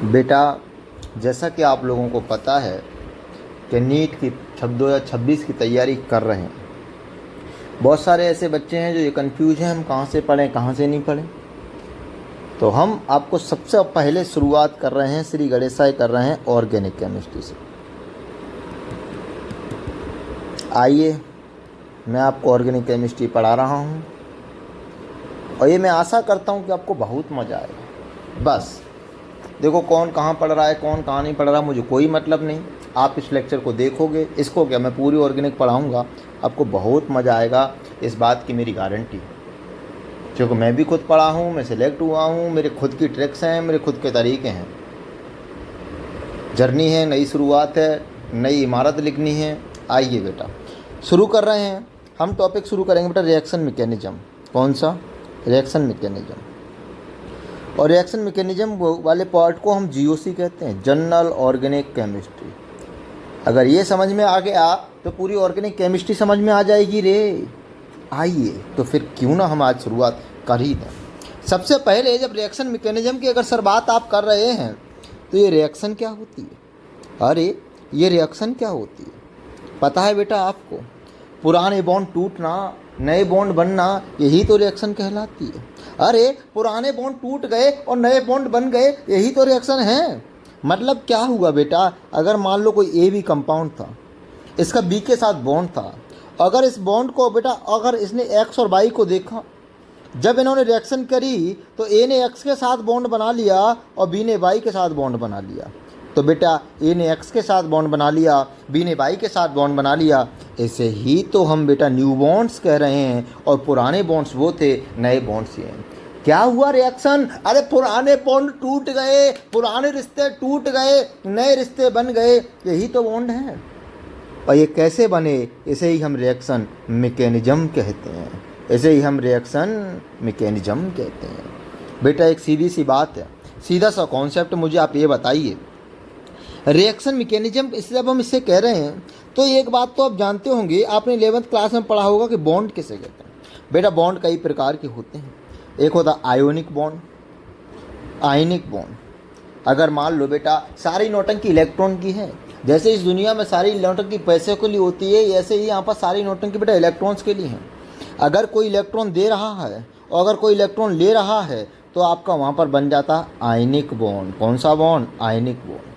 बेटा, जैसा कि आप लोगों को पता है कि नीट की 2026 की तैयारी कर रहे हैं। बहुत सारे ऐसे बच्चे हैं जो ये कंफ्यूज हैं हम कहाँ से पढ़ें कहाँ से नहीं पढ़ें। तो हम आपको सबसे पहले शुरुआत कर रहे हैं, श्री गणेशाय कर रहे हैं ऑर्गेनिक केमिस्ट्री से। आइए, मैं आपको ऑर्गेनिक केमिस्ट्री पढ़ा रहा हूँ और ये मैं आशा करता हूँ कि आपको बहुत मज़ा आएगा। बस देखो, कौन कहाँ पढ़ रहा है कौन कहाँ नहीं पढ़ रहा मुझे कोई मतलब नहीं। आप इस लेक्चर को देखोगे, इसको क्या मैं पूरी ऑर्गेनिक पढ़ाऊँगा, आपको बहुत मज़ा आएगा, इस बात की मेरी गारंटी है। क्योंकि मैं भी खुद पढ़ा हूँ, मैं सिलेक्ट हुआ हूँ, मेरे खुद की ट्रिक्स हैं, मेरे खुद के तरीके हैं। जर्नी है, नई शुरुआत है, नई इमारत लिखनी है। आइए बेटा, शुरू कर रहे हैं। हम टॉपिक शुरू करेंगे बेटा रिएक्शन मैकेनिज्म। कौन सा? Reaction mechanism. और रिएक्शन मैकेनिज्म वाले पार्ट को हम जीओसी कहते हैं, जनरल ऑर्गेनिक केमिस्ट्री। अगर ये समझ में आ गया तो पूरी ऑर्गेनिक केमिस्ट्री समझ में आ जाएगी रे। आइए तो फिर क्यों ना हम आज शुरुआत कर ही दें। सबसे पहले जब रिएक्शन मैकेनिज्म की अगर सर बात आप कर रहे हैं तो ये रिएक्शन क्या होती है? अरे ये रिएक्शन क्या होती है पता है बेटा आपको? पुराने बॉन्ड टूटना, नए बॉन्ड बनना, यही तो रिएक्शन कहलाती है। अरे पुराने बॉन्ड टूट गए और नए बॉन्ड बन गए, यही तो रिएक्शन है। मतलब क्या हुआ बेटा, अगर मान लो कोई ए बी कंपाउंड था, इसका बी के साथ बॉन्ड था। अगर इस बॉन्ड को बेटा, अगर इसने एक्स और वाई को देखा, जब इन्होंने रिएक्शन करी तो ए ने एक्स के साथ बॉन्ड बना लिया और बी ने वाई के साथ बॉन्ड बना लिया। तो बेटा ए ने एक्स के साथ बॉन्ड बना लिया, बी ने वाई के साथ बॉन्ड बना लिया। ऐसे ही तो हम बेटा न्यू बॉन्ड्स कह रहे हैं, और पुराने बॉन्ड्स वो थे, नए बॉन्ड्स ये हैं। क्या हुआ रिएक्शन? अरे पुराने बॉन्ड टूट गए, पुराने रिश्ते टूट गए, नए रिश्ते बन गए, यही तो बॉन्ड हैं। और ये कैसे बने? इसे ही हम रिएक्शन मैकेनिज्म कहते हैं। इसे ही हम रिएक्शन मैकेनिज्म कहते हैं। बेटा एक सीधी सी बात है, सीधा सा कॉन्सेप्ट मुझे आप ये बताइए, रिएक्शन मैकेनिज्म इसलिए अब हम इसे कह रहे हैं तो एक बात तो आप जानते होंगे, आपने 11th क्लास में पढ़ा होगा कि बॉन्ड किसे कहते हैं। बेटा बॉन्ड कई प्रकार के होते हैं। एक होता है आयोनिक बॉन्ड, आयनिक बॉन्ड। अगर मान लो बेटा सारी नौटंकी इलेक्ट्रॉन की है, जैसे इस दुनिया में सारी नौटंकी पैसे के लिए होती है, ऐसे ही यहाँ पर सारी नौटंकी बेटा इलेक्ट्रॉन्स के लिए हैं। अगर कोई इलेक्ट्रॉन दे रहा है और अगर कोई इलेक्ट्रॉन ले रहा है तो आपका वहाँ पर बन जाता है आयनिक बॉन्ड। कौन सा बॉन्ड? Ionic bond.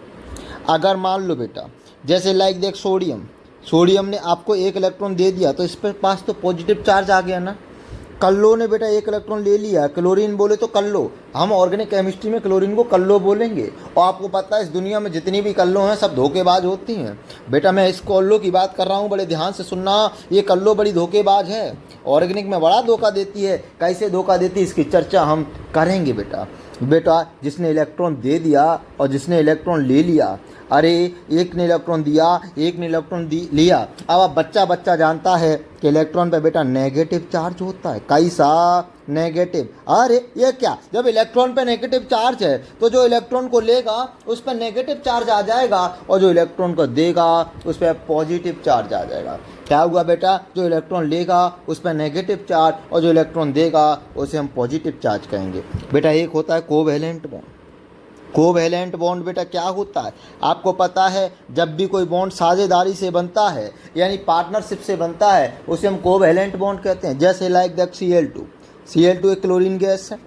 अगर मान लो बेटा जैसे लाइक देख सोडियम ने आपको एक इलेक्ट्रॉन दे दिया तो इस पर पास तो पॉजिटिव चार्ज आ गया ना। कल्लो ने बेटा एक इलेक्ट्रॉन ले लिया, क्लोरीन बोले तो कल्लो, हम ऑर्गेनिक केमिस्ट्री में क्लोरीन को कल्लो बोलेंगे। और आपको पता है इस दुनिया में जितनी भी कल्लो हैं सब धोखेबाज होती हैं। बेटा मैं इस कल्लो की बात कर रहा हूँ, बड़े ध्यान से सुनना। ये कल्लो बड़ी धोखेबाज है, ऑर्गेनिक में बड़ा धोखा देती है। कैसे धोखा देती है इसकी चर्चा हम करेंगे बेटा। जिसने इलेक्ट्रॉन दे दिया और जिसने इलेक्ट्रॉन ले लिया, अरे एक ने इलेक्ट्रॉन दिया एक ने इलेक्ट्रॉन लिया। अब बच्चा जानता है कि इलेक्ट्रॉन पे बेटा नेगेटिव चार्ज होता है। कैसा? नेगेटिव। अरे ये क्या, जब इलेक्ट्रॉन पे नेगेटिव चार्ज है तो जो इलेक्ट्रॉन को लेगा उस पर नेगेटिव चार्ज आ जाएगा और जो इलेक्ट्रॉन को देगा उस पर पॉजिटिव चार्ज आ जाएगा। क्या हुआ बेटा? जो इलेक्ट्रॉन लेगा उस पर नेगेटिव चार्ज और जो इलेक्ट्रॉन देगा उसे हम पॉजिटिव चार्ज कहेंगे। बेटा एक होता है कोवैलेंट बॉन्ड। कोवैलेंट बॉन्ड बेटा क्या होता है आपको पता है? जब भी कोई बॉन्ड साझेदारी से बनता है यानी पार्टनरशिप से बनता है उसे हम कोवैलेंट बॉन्ड कहते हैं। जैसे लाइक दैट Cl2 एक क्लोरीन गैस है।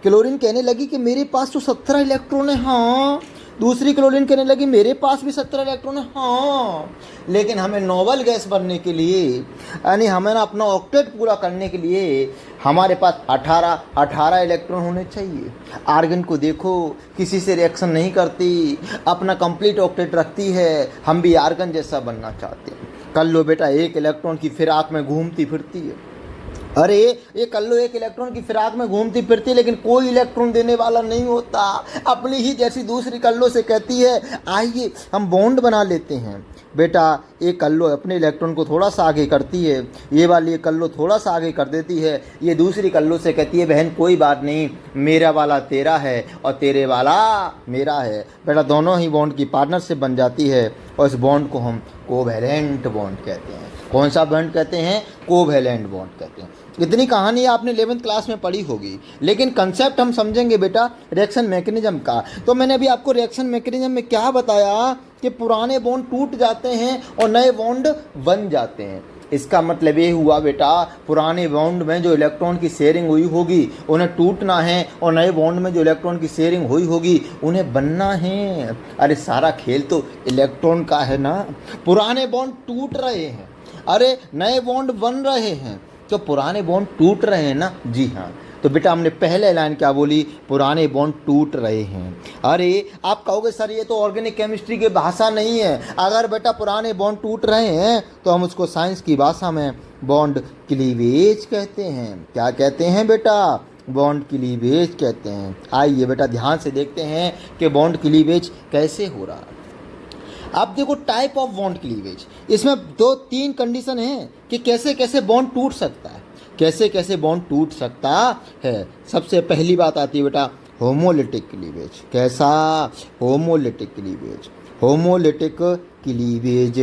क्लोरीन कहने लगी कि मेरे पास तो 17 इलेक्ट्रॉन है। हाँ। दूसरी क्लोरीन कहने लगी मेरे पास भी 17 इलेक्ट्रॉन है। हाँ। लेकिन हमें नोबल गैस बनने के लिए यानी हमें ना अपना ऑक्टेट पूरा करने के लिए हमारे पास 18 इलेक्ट्रॉन होने चाहिए। आर्गन को देखो, किसी से रिएक्शन नहीं करती, अपना कंप्लीट ऑक्टेट रखती है। हम भी आर्गन जैसा बनना चाहते हैं। कर लो बेटा एक इलेक्ट्रॉन की फिराक में घूमती फिरती है। अरे ये कल्लो एक इलेक्ट्रॉन की फिराक में घूमती फिरती, लेकिन कोई इलेक्ट्रॉन देने वाला नहीं होता। अपनी ही जैसी दूसरी कल्लो से कहती है आइए हम बॉन्ड बना लेते हैं। बेटा एक कल्लो अपने इलेक्ट्रॉन को थोड़ा सा आगे करती है, ये वाली ये कल्लो थोड़ा सा आगे कर देती है। ये दूसरी कल्लो से कहती है बहन कोई बात नहीं, मेरा वाला तेरा है और तेरे वाला मेरा है। बेटा दोनों ही बॉन्ड की पार्टनरशिप बन जाती है और इस बॉन्ड को हम कोवैलेंट बॉन्ड कहते हैं। कौन सा बॉन्ड कहते हैं? कोवैलेंट बॉन्ड कहते हैं। इतनी कहानी आपने 11th क्लास में पढ़ी होगी, लेकिन कंसेप्ट हम समझेंगे बेटा रिएक्शन मैकेनिज्म का। तो मैंने अभी आपको रिएक्शन मैकेनिज्म में क्या बताया कि पुराने बॉन्ड टूट जाते हैं और नए बॉन्ड बन जाते हैं। इसका मतलब ये हुआ बेटा, पुराने बॉन्ड में जो इलेक्ट्रॉन की शेयरिंग हुई होगी उन्हें टूटना है, और नए बॉन्ड में जो इलेक्ट्रॉन की शेयरिंग हुई होगी उन्हें बनना है। अरे सारा खेल तो इलेक्ट्रॉन का है ना। पुराने बॉन्ड टूट रहे हैं, अरे नए बॉन्ड बन रहे हैं, तो पुराने बॉन्ड टूट रहे हैं ना। जी हाँ, तो बेटा हमने पहले लाइन क्या बोली? पुराने बॉन्ड टूट रहे हैं। अरे आप कहोगे सर ये तो ऑर्गेनिक केमिस्ट्री की भाषा नहीं है। अगर बेटा पुराने बॉन्ड टूट रहे हैं तो हम उसको साइंस की भाषा में बॉन्ड क्लीवेज कहते हैं। क्या कहते हैं बेटा? बॉन्ड क्लीवेज कहते हैं। आइए बेटा ध्यान से देखते हैं कि बॉन्ड क्लीवेज कैसे हो रहा है। अब देखो टाइप ऑफ बॉन्ड क्लीवेज, इसमें 2-3 कंडीशन हैं कि कैसे कैसे बॉन्ड टूट सकता है, कैसे कैसे बॉन्ड टूट सकता है। सबसे पहली बात आती है बेटा होमोलिटिक क्लीवेज। कैसा? Homolytic cleavage. होमोलिटिक क्लीवेज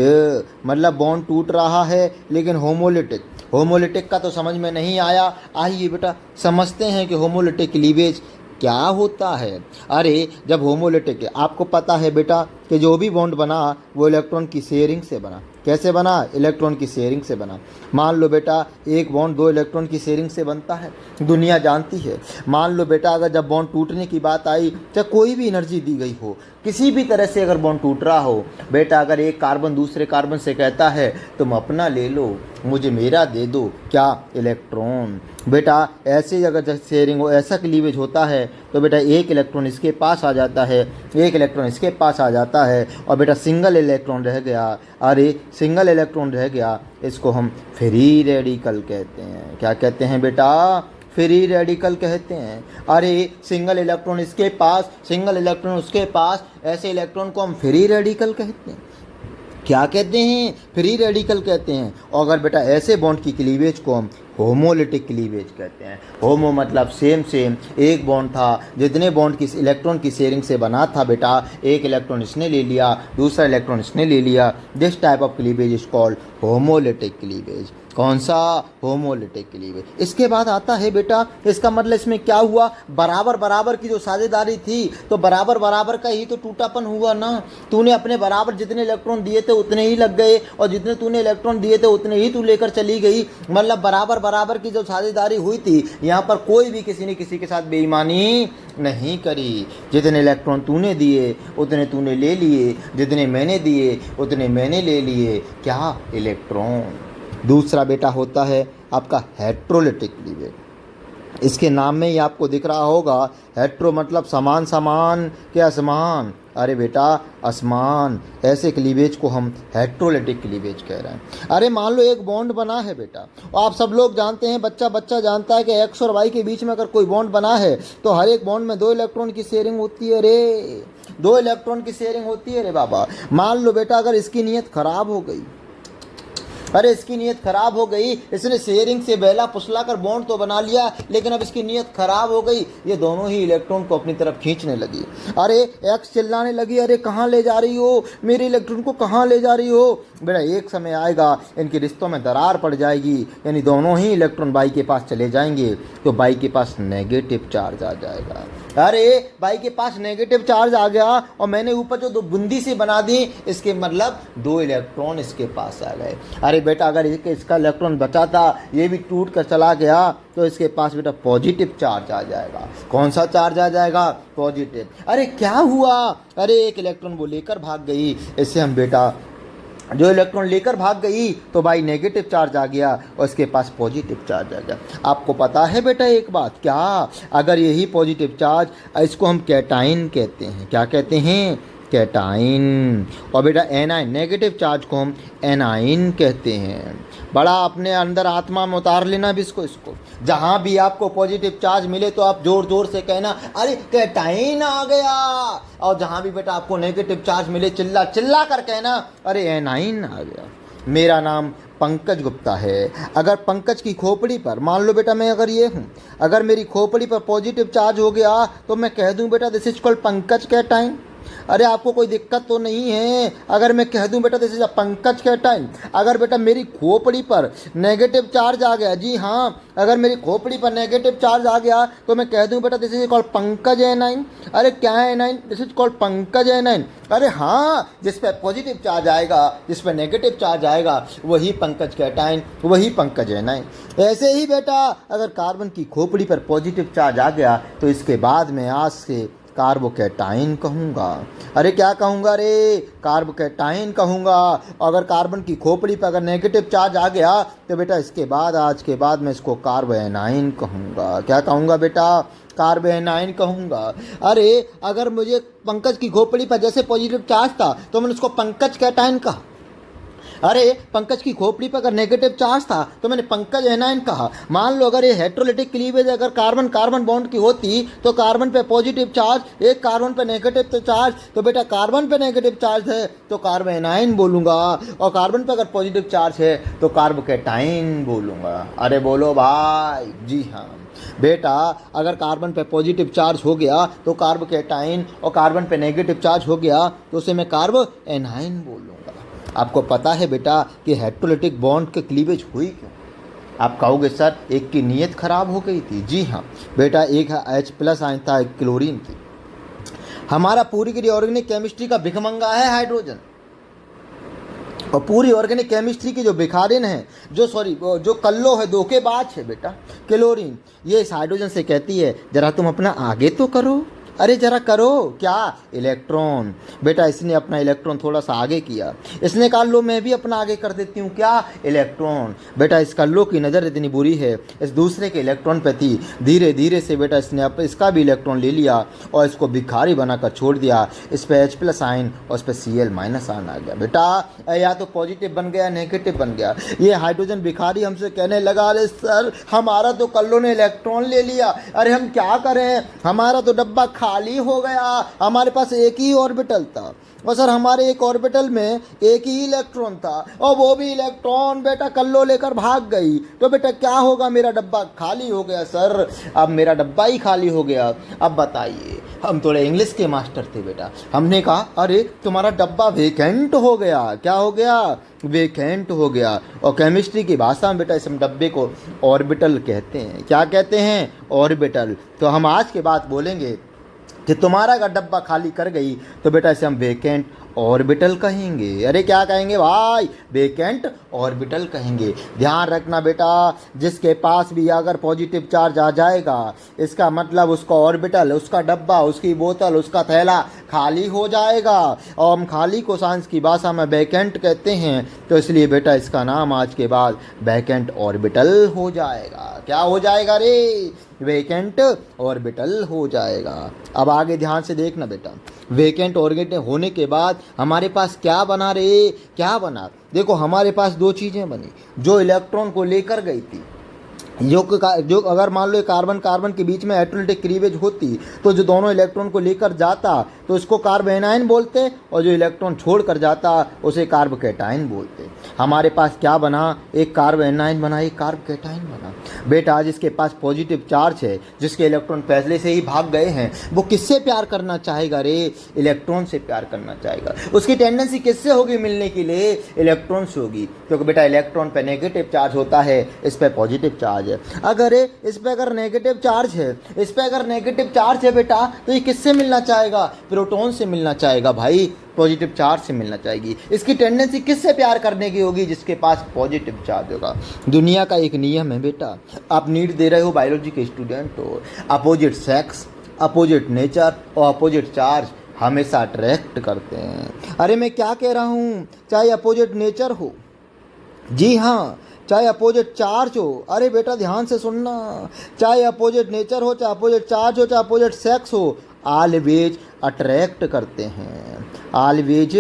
मतलब बॉन्ड टूट रहा है लेकिन होमोलिटिक। होमोलिटिक का तो समझ में नहीं आया। आइए बेटा समझते हैं कि होमोलिटिक क्लीवेज क्या होता है। अरे जब होमोलिटिक है, आपको पता है बेटा कि जो भी बॉन्ड बना वो इलेक्ट्रॉन की शेयरिंग से बना। कैसे बना? इलेक्ट्रॉन की शेयरिंग से बना। मान लो बेटा एक बॉन्ड 2 इलेक्ट्रॉन की शेयरिंग से बनता है, दुनिया जानती है। मान लो बेटा अगर जब बॉन्ड टूटने की बात आई, चाहे कोई भी एनर्जी दी गई हो, किसी भी तरह से अगर बॉन्ड टूट रहा हो बेटा, अगर एक कार्बन दूसरे कार्बन से कहता है तुम अपना ले लो, मुझे मेरा दे दो, क्या? इलेक्ट्रॉन। बेटा ऐसे अगर जब शेयरिंग हो, ऐसा क्लीवेज होता है तो बेटा एक इलेक्ट्रॉन इसके पास आ जाता है, एक इलेक्ट्रॉन इसके पास आ जाता है, और बेटा सिंगल इलेक्ट्रॉन रह गया। अरे सिंगल इलेक्ट्रॉन रह गया, इसको हम फ्री रेडिकल कहते हैं। क्या कहते हैं बेटा? फ्री रेडिकल कहते हैं। अरे सिंगल इलेक्ट्रॉन इसके पास, सिंगल इलेक्ट्रॉन उसके पास, ऐसे इलेक्ट्रॉन को हम फ्री रेडिकल कहते हैं। क्या कहते हैं? फ्री रेडिकल कहते हैं। और अगर बेटा ऐसे बॉन्ड की क्लीवेज को हम होमोलिटिक क्लीवेज कहते हैं। होमो मतलब सेम सेम, एक बॉन्ड था, जितने बॉन्ड की इलेक्ट्रॉन की शेयरिंग से बना था बेटा, एक इलेक्ट्रॉन इसने ले लिया, दूसरा इलेक्ट्रॉन इसने ले लिया। This type of cleavage is called homolytic cleavage. कौन सा? Homolytic cleavage. इसके बाद आता है बेटा, इसका मतलब इसमें क्या हुआ? बराबर बराबर की जो साझेदारी थी, तो बराबर बराबर का ही तो टूटापन हुआ ना। तूने अपने बराबर जितने इलेक्ट्रॉन दिए थे उतने ही लग गए, और जितने तूने इलेक्ट्रॉन दिए थे उतने ही तू लेकर चली गई। मतलब बराबर बराबर की जो साझेदारी हुई थी, यहाँ पर कोई भी किसी ने किसी के साथ बेईमानी नहीं करी। जितने इलेक्ट्रॉन तूने दिए उतने तूने ले लिए, जितने मैंने दिए उतने मैंने ले लिए। क्या? इलेक्ट्रॉन। दूसरा बेटा होता है आपका हेट्रोलिटिक क्लीवेज। इसके नाम में ही आपको दिख रहा होगा, हेट्रो मतलब समान समान के असमान। अरे बेटा असमान, ऐसे क्लीवेज को हम हेट्रोलिटिक क्लीवेज कह रहे हैं। अरे मान लो एक बॉन्ड बना है बेटा, आप सब लोग जानते हैं, बच्चा बच्चा जानता है कि एक्स और वाई के बीच में अगर कोई बॉन्ड बना है तो हर एक बॉन्ड में 2 इलेक्ट्रॉन की शेयरिंग होती है। रे 2 इलेक्ट्रॉन की शेयरिंग होती है रे बाबा। मान लो बेटा अगर इसकी नीयत खराब हो गई, अरे इसकी नीयत खराब हो गई, इसने शेयरिंग से बहला फुसला कर बॉन्ड तो बना लिया, लेकिन अब इसकी नीयत खराब हो गई, ये दोनों ही इलेक्ट्रॉन को अपनी तरफ खींचने लगी। अरे एक्स चिल्लाने लगी, अरे कहाँ ले जा रही हो, मेरे इलेक्ट्रॉन को कहाँ ले जा रही हो। बेटा एक समय आएगा इनके रिश्तों में दरार पड़ जाएगी, यानी दोनों ही इलेक्ट्रॉन बाई के पास चले जाएंगे, तो बाई के पास नेगेटिव चार्ज आ जाएगा। अरे बाई के पास नेगेटिव चार्ज आ गया और मैंने ऊपर जो 2 बूंदी सी बना दी, इसके मतलब 2 इलेक्ट्रॉन इसके पास आ गए। अरे बेटा अगर इसका इलेक्ट्रॉन बचा था, ये भी टूट कर चला गया, तो इसके पास बेटा पॉजिटिव चार्ज आ जाएगा। कौन सा चार्ज आ जाएगा? पॉजिटिव। अरे क्या हुआ? अरे एक इलेक्ट्रॉन वो लेकर भाग गई, इससे हम बेटा जो इलेक्ट्रॉन लेकर भाग गई तो भाई नेगेटिव चार्ज आ गया और इसके पास पॉजिटिव चार्ज आ गया। आपको पता है बेटा एक बात, क्या? अगर यही पॉजिटिव चार्ज, इसको हम कैटाइन कहते हैं। क्या कहते हैं? कैटाइन। और बेटा एनाइन, नेगेटिव चार्ज को हम एनाइन कहते हैं। बड़ा अपने अंदर आत्मा में उतार लेना भी इसको। जहाँ भी आपको पॉजिटिव चार्ज मिले तो आप जोर जोर से कहना अरे कैटाइन आ गया, और जहाँ भी बेटा आपको नेगेटिव चार्ज मिले चिल्ला चिल्ला कर कहना अरे एनाइन आ गया। मेरा नाम पंकज गुप्ता है। अगर पंकज की खोपड़ी पर, मान लो बेटा मैं अगर ये हूँ, अगर मेरी खोपड़ी पर पॉजिटिव चार्ज हो गया तो मैं कह दूँ बेटा this is called Pankaj cation. अरे आपको कोई दिक्कत तो नहीं है अगर मैं कह दूं बेटा this is a Pankaj cation? अगर बेटा मेरी खोपड़ी पर नेगेटिव चार्ज आ गया, जी हाँ, अगर मेरी खोपड़ी पर नेगेटिव चार्ज आ गया तो मैं कह दूं बेटा this is called Pankaj A9. अरे क्या है A9? This is called Pankaj A9. अरे हाँ, जिस पे पॉजिटिव चार्ज आएगा, जिस पे नेगेटिव चार्ज आएगा, वही पंकज कैटाइन, वही पंकज एनाइन। ऐसे ही बेटा अगर कार्बन की खोपड़ी पर पॉजिटिव चार्ज आ गया तो इसके बाद में आज से कार्बोकैटाइन कहूँगा। अरे क्या कहूँगा रे? कार्बोकैटाइन कहूँगा। अगर कार्बन की खोपड़ी पर अगर नेगेटिव चार्ज आ गया तो बेटा इसके बाद आज के बाद मैं इसको कार्बोएनाइन कहूँगा। क्या कहूँगा बेटा? कार्बोएनाइन कहूँगा। अरे अगर मुझे पंकज की खोपड़ी पर जैसे पॉजिटिव चार्ज था तो मैंने उसको पंकज कैटाइन कहा। अरे पंकज की खोपड़ी पर अगर नेगेटिव चार्ज था तो मैंने पंकज एनाइन कहा। मान लो अगर ये हेट्रोलिटिक क्लीवेज अगर कार्बन कार्बन बॉन्ड की होती तो कार्बन पे पॉजिटिव चार्ज, एक कार्बन पे नेगेटिव चार्ज, तो बेटा कार्बन पे नेगेटिव चार्ज है तो कार्बोएनाइन बोलूँगा, और कार्बन पे अगर पॉजिटिव चार्ज है तो कार्बोकैटाइन बोलूँगा। अरे बोलो भाई। जी हाँ बेटा, अगर कार्बन पे पॉजिटिव चार्ज हो गया तो कार्बोकैटाइन, और कार्बन पे नेगेटिव चार्ज हो गया तो उसे मैं कार्बोएनाइन बोलूँगा। आपको पता है बेटा कि हेट्रोलिटिक बॉन्ड के क्लीवेज हुई क्यों? आप कहोगे सर एक की नीयत खराब हो गई थी। जी हाँ बेटा, एक H+ आयन था, एक क्लोरीन थी। हमारा पूरी की ऑर्गेनिक केमिस्ट्री का भिखमंगा है हाइड्रोजन, और पूरी ऑर्गेनिक केमिस्ट्री की जो भिखारिन है, जो कल्लो है, धोखेबाज है बेटा, क्लोरीन, ये इस हाइड्रोजन से कहती है जरा तुम अपना आगे तो करो। अरे जरा करो। क्या? इलेक्ट्रॉन। बेटा इसने अपना इलेक्ट्रॉन थोड़ा सा आगे किया, इसने कहा लो मैं भी अपना आगे कर देती हूँ। क्या? इलेक्ट्रॉन। बेटा इस कल्लो की नज़र इतनी बुरी है, इस दूसरे के इलेक्ट्रॉन पे थी। धीरे धीरे से बेटा इसने इसका भी इलेक्ट्रॉन ले लिया और इसको भिखारी बनाकर छोड़ दिया। इस पर H+ आयन और इस पर Cl- आयन आ गया। बेटा या तो पॉजिटिव बन गया, नेगेटिव बन गया। ये हाइड्रोजन भिखारी हमसे कहने लगा अरे सर हमारा तो कल्लो ने इलेक्ट्रॉन ले लिया, अरे हम क्या करें, हमारा तो डब्बा खाली हो गया, हमारे पास एक ही ऑर्बिटल था, और सर हमारे एक ऑर्बिटल में एक ही इलेक्ट्रॉन था, और वो भी इलेक्ट्रॉन बेटा कल्लो लेकर भाग गई, तो बेटा क्या होगा, मेरा डब्बा खाली हो गया सर, अब मेरा डब्बा ही खाली हो गया। अब बताइए, हम थोड़े इंग्लिश के मास्टर थे बेटा, हमने कहा अरे तुम्हारा डब्बा वेकेंट हो गया। क्या हो गया? वेकेंट हो गया। और केमिस्ट्री की भाषा में बेटा इस डब्बे को ऑर्बिटल कहते हैं। क्या कहते हैं? ऑर्बिटल। तो हम आज के बाद बोलेंगे कि तुम्हारा अगर डब्बा खाली कर गई तो बेटा इसे हम वेकेंट ऑर्बिटल कहेंगे। अरे क्या कहेंगे भाई? वेकेंट ऑर्बिटल कहेंगे। ध्यान रखना बेटा, जिसके पास भी अगर पॉजिटिव चार्ज आ जाएगा इसका मतलब उसका ऑर्बिटल, उसका डब्बा, उसकी बोतल, उसका थैला खाली हो जाएगा, और हम खाली को साइंस की भाषा में वेकेंट कहते हैं, तो इसलिए बेटा इसका नाम आज के बाद वेकेंट ऑर्बिटल हो जाएगा। क्या हो जाएगा रे? वेकेंट ऑर्बिटल हो जाएगा। अब आगे ध्यान से देखना बेटा, वेकेंट ऑर्बिटल होने के बाद हमारे पास क्या बना रे? क्या बना? देखो हमारे पास दो चीज़ें बनी जो इलेक्ट्रॉन को लेकर गई थी। जो अगर मान लो कार्बन कार्बन के बीच में हेट्रोलिटिक क्लीवेज होती तो जो दोनों इलेक्ट्रॉन को लेकर जाता तो इसको कार्बोएनाइन बोलते, और जो इलेक्ट्रॉन छोड़ कर जाता उसे कार्बोकैटाइन बोलते। हमारे पास क्या बना? एक कार्बोएनाइन बना, एक कार्बोकैटाइन बना। बेटा जिसके पास पॉजिटिव चार्ज है, जिसके इलेक्ट्रॉन पहले से ही भाग गए हैं, वो किससे प्यार करना चाहेगा रे? इलेक्ट्रॉन से प्यार करना चाहेगा। उसकी टेंडेंसी किससे होगी मिलने के लिए? इलेक्ट्रॉन से होगी, क्योंकि बेटा इलेक्ट्रॉन पे नेगेटिव चार्ज होता है, इस पे पॉजिटिव चार्ज है। अगर इस पे अगर नेगेटिव चार्ज है, इस पे अगर नेगेटिव चार्ज है बेटा, तो ये किससे मिलना चाहेगा? प्रोटॉन से मिलना चाहेगा भाई, पॉजिटिव चार्ज से मिलना चाहेगी। इसकी टेंडेंसी किससे प्यार करने की होगी? जिसके पास पॉजिटिव चार्ज होगा। दुनिया का एक नियम है बेटा, आप नीट दे रहे हो, बायोलॉजी के स्टूडेंट हो, अपोजिट सेक्स, अपोजिट नेचर और अपोजिट चार्ज हमेशा अट्रैक्ट करते हैं। अरे मैं क्या कह रहा हूँ, चाहे अपोजिट नेचर हो, जी हाँ, चाहे अपोजिट चार्ज हो, अरे बेटा ध्यान से सुनना, चाहे अपोजिट नेचर हो, चाहे अपोजिट चार्ज हो, चाहे अपोजिट सेक्स हो, ऑलवेज अट्रैक्ट करते हैं, ऑलवेज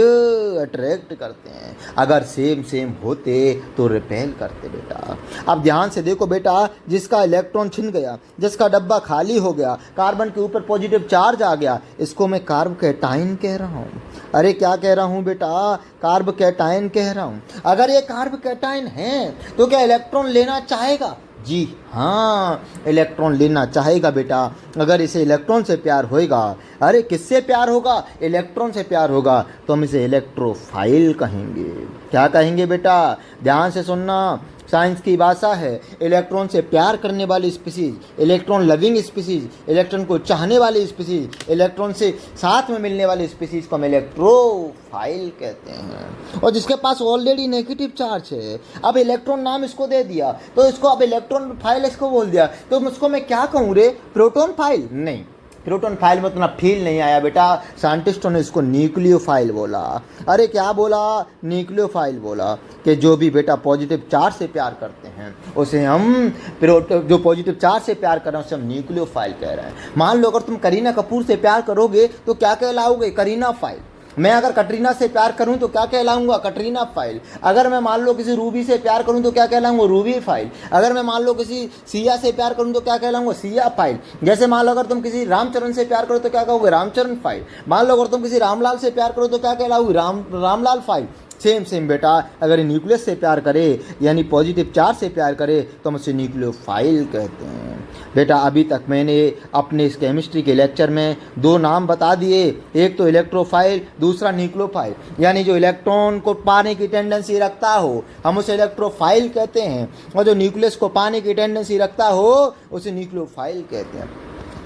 अट्रैक्ट करते हैं। अगर सेम होते तो रिपेल करते बेटा। अब ध्यान से देखो बेटा, जिसका इलेक्ट्रॉन छिन गया, जिसका डब्बा खाली हो गया, कार्बन के ऊपर पॉजिटिव चार्ज आ गया, इसको मैं कार्बोकैटाइन कह रहा हूँ। अरे क्या कह रहा हूँ बेटा? कार्बोकैटाइन कह रहा हूँ। अगर ये कार्बोकैटाइन है तो क्या इलेक्ट्रॉन लेना चाहेगा? जी हाँ, इलेक्ट्रॉन लेना चाहेगा बेटा। अगर इसे इलेक्ट्रॉन से प्यार होएगा, अरे किससे प्यार होगा? इलेक्ट्रॉन से प्यार होगा, तो हम इसे इलेक्ट्रोफाइल कहेंगे। क्या कहेंगे बेटा? ध्यान से सुनना, साइंस की भाषा है। इलेक्ट्रॉन से प्यार करने वाली species, electron loving species, electron को चाहने वाली स्पीसीज, इलेक्ट्रॉन से साथ में मिलने वाली स्पीसीज को हम इलेक्ट्रोफाइल कहते हैं। और जिसके पास ऑलरेडी नेगेटिव चार्ज है, अब इलेक्ट्रॉन नाम इसको दे दिया, तो इसको अब इलेक्ट्रॉन फाइल इसको बोल दिया, तो उसको मैं क्या कहूँ रे? Proton file? नहीं, प्रोटॉन फाइल में उतना फील नहीं आया बेटा। साइंटिस्टों ने इसको न्यूक्लियोफाइल बोला। अरे क्या बोला? न्यूक्लियोफाइल बोला कि जो भी बेटा पॉजिटिव चार्ज से प्यार करते हैं उसे हम जो पॉजिटिव चार्ज से प्यार कर रहे हैं उसे हम न्यूक्लियोफाइल कह रहे हैं। मान लो अगर तुम करीना कपूर से प्यार करोगे तो क्या कहलाओगे? करीना फाइल। मैं अगर कटरीना से प्यार करूं तो क्या कहलाऊंगा? कटरीना फाइल। अगर मैं मान लो किसी रूबी से प्यार करूं तो क्या कहलाऊंगा? Ruby file. अगर मैं मान लो किसी सिया से प्यार करूं तो क्या कहलाऊंगा? सिया फाइल। जैसे मान लो अगर तुम किसी रामचरण से प्यार करो तो क्या कहोगे? रामचरण फाइल। मान लो अगर तुम किसी रामलाल से प्यार करो तो क्या कहलाओगे? रामलाल फाइल। सेम बेटा, अगर ये न्यूक्लियस से प्यार करे यानी पॉजिटिव चार्ज से प्यार करे तो हम उसे न्यूक्लियोफाइल कहते हैं। बेटा अभी तक मैंने अपने इस केमिस्ट्री के लेक्चर में दो नाम बता दिए, एक तो इलेक्ट्रोफाइल, दूसरा न्यूक्लियोफाइल। यानी जो इलेक्ट्रॉन को पाने की टेंडेंसी रखता हो हम उसे इलेक्ट्रोफाइल कहते हैं, और जो न्यूक्लियस को पाने की टेंडेंसी रखता हो उसे न्यूक्लियोफाइल कहते हैं।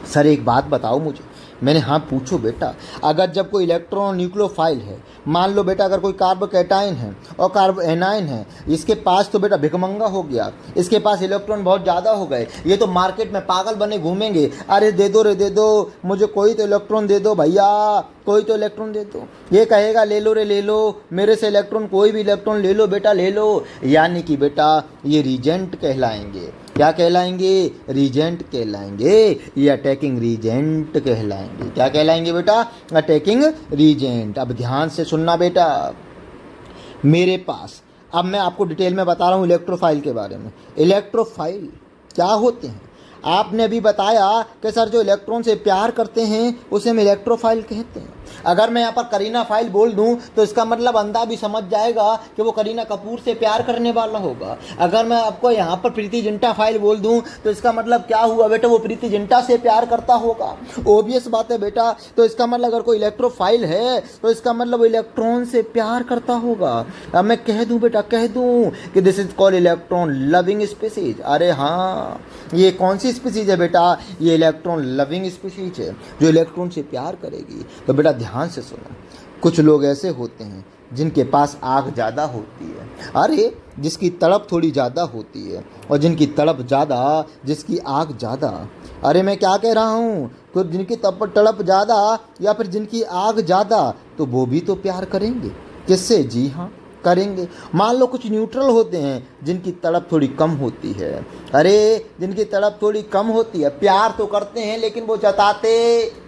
सर एक बात बताओ मुझे। मैंने हाँ पूछो बेटा। अगर जब कोई इलेक्ट्रॉन न्यूक्लियोफाइल है, मान लो बेटा अगर कोई कार्बोकैटाइन है और कार्बोएनाइन है, इसके पास तो बेटा भिखमंगा हो गया, इसके पास इलेक्ट्रॉन बहुत ज़्यादा हो गए, ये तो मार्केट में पागल बने घूमेंगे, अरे दे दो रे दे दो, मुझे कोई तो इलेक्ट्रॉन दे दो भैया, कोई तो इलेक्ट्रॉन दे दो। ये कहेगा ले लो रे ले लो, मेरे से इलेक्ट्रॉन, कोई भी इलेक्ट्रॉन ले लो बेटा ले लो। यानी कि बेटा ये रीजेंट कहलाएंगे। क्या कहलाएंगे? रीजेंट कहलाएंगे, ये अटैकिंग रीजेंट कहलाएंगे। क्या कहलाएंगे बेटा? Attacking reagent. अब ध्यान से सुनना बेटा, मेरे पास अब मैं आपको डिटेल में बता रहा हूँ इलेक्ट्रोफाइल के बारे में। इलेक्ट्रोफाइल क्या होते हैं? आपने अभी बताया कि सर जो इलेक्ट्रॉन से प्यार करते हैं उसे हम इलेक्ट्रोफाइल कहते हैं। अगर मैं यहाँ पर करीना फाइल बोल दूँ तो इसका मतलब अंधा भी समझ जाएगा कि वो करीना कपूर से प्यार करने वाला होगा। अगर मैं आपको यहाँ पर प्रीति जिंटा फाइल बोल दूँ तो इसका मतलब क्या हुआ बेटा? वो प्रीति जिंटा से प्यार करता होगा। ओबियस बात है बेटा। तो इसका मतलब अगर कोई इलेक्ट्रोफाइल है तो इसका मतलब वो इलेक्ट्रॉन से प्यार करता होगा। अब मैं कह दूँ बेटा, कह दूँ कि this is called electron loving species. अरे हाँ, ये कौन सी स्पीसीज है बेटा? ये इलेक्ट्रॉन लविंग स्पीसीज है जो इलेक्ट्रॉन से प्यार करेगी। तो बेटा ध्यान से सुनो, कुछ लोग ऐसे होते हैं जिनके पास आग ज़्यादा होती है, अरे जिसकी तड़प थोड़ी ज़्यादा होती है, और जिनकी तड़प ज़्यादा, जिसकी आग ज़्यादा। अरे मैं क्या कह रहा हूँ? तो जिनकी तड़प ज़्यादा या फिर जिनकी आग ज़्यादा, तो वो भी तो प्यार करेंगे। किससे? जी हाँ, करेंगे। मान लो कुछ न्यूट्रल होते हैं जिनकी तड़प थोड़ी कम होती है। अरे जिनकी तड़प थोड़ी कम होती है, प्यार तो करते हैं लेकिन वो जताते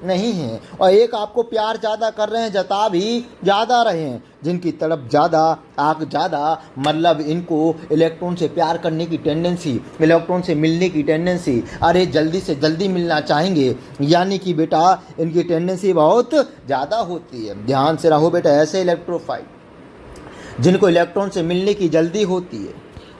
नहीं हैं। और एक आपको प्यार ज़्यादा कर रहे हैं, जता भी ज़्यादा रहे हैं। जिनकी तड़प ज़्यादा, आग ज़्यादा, मतलब इनको इलेक्ट्रॉन से प्यार करने की टेंडेंसी, इलेक्ट्रॉन से मिलने की टेंडेंसी, अरे जल्दी से जल्दी मिलना चाहेंगे। यानी कि बेटा इनकी टेंडेंसी बहुत ज़्यादा होती है। ध्यान से रहो बेटा। ऐसे इलेक्ट्रोफाइल जिनको इलेक्ट्रॉन से मिलने की जल्दी होती है